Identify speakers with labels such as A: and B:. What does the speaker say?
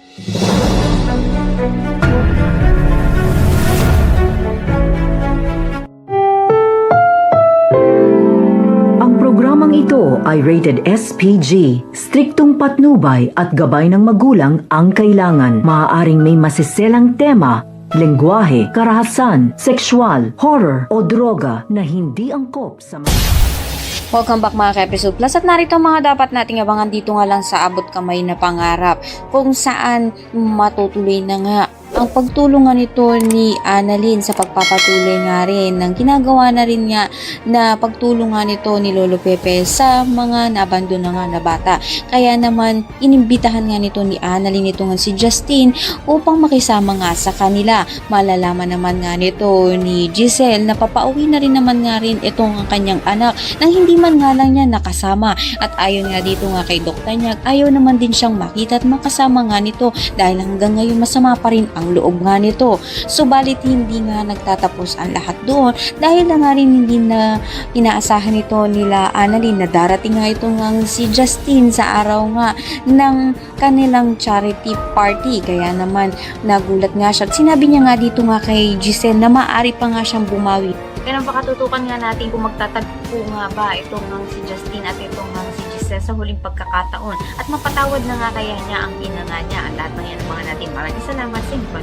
A: Ang programang ito ay rated SPG. Striktong patnubay at gabay ng magulang ang kailangan. Maaaring may masiselang tema, lengguwahe, karahasan, sexual, horror o droga na hindi angkop sa
B: Welcome back mga ka-Episode Plus, at narito ang mga dapat nating abangan dito nga lang sa Abot Kamay na Pangarap, kung saan matutuloy na nga ang pagtulungan nito ni Annalyn sa pagpapatuloy nga rin ng ginagawa na rin nga na pagtulungan nito ni Lolo Pepe sa mga nabandon nga na bata. Kaya naman inimbitahan nga nito ni Annalyn ito nga si Justine upang makisama nga sa kanila. Malalaman naman nga nito ni Giselle na papauwi na rin naman nga rin itong kanyang anak nang hindi man nga lang niya nakasama. At ayon nga dito nga kay Dr. Nyag, ayaw naman din siyang makita at makasama nga nito dahil hanggang ngayon masama pa rin ang loob nga nito. Subalit hindi nga nagtatapos ang lahat doon dahil na nga rin hindi na inaasahan nito nila Annalyn na darating nga ito nga si Justine sa araw nga ng kanilang charity party. Kaya naman nagulat nga siya at sinabi niya nga dito nga kay Giselle na maaari pa nga siyang bumawi. Kaya napakatutukan nga natin kung magtatagpo nga ba itong nga si Justine at itong nga si Giselle sa huling pagkakataon at mapatawad na nga kaya niya ang ina nga niya. At lahat ng yan mga natin. Maraming salamat sa inyo.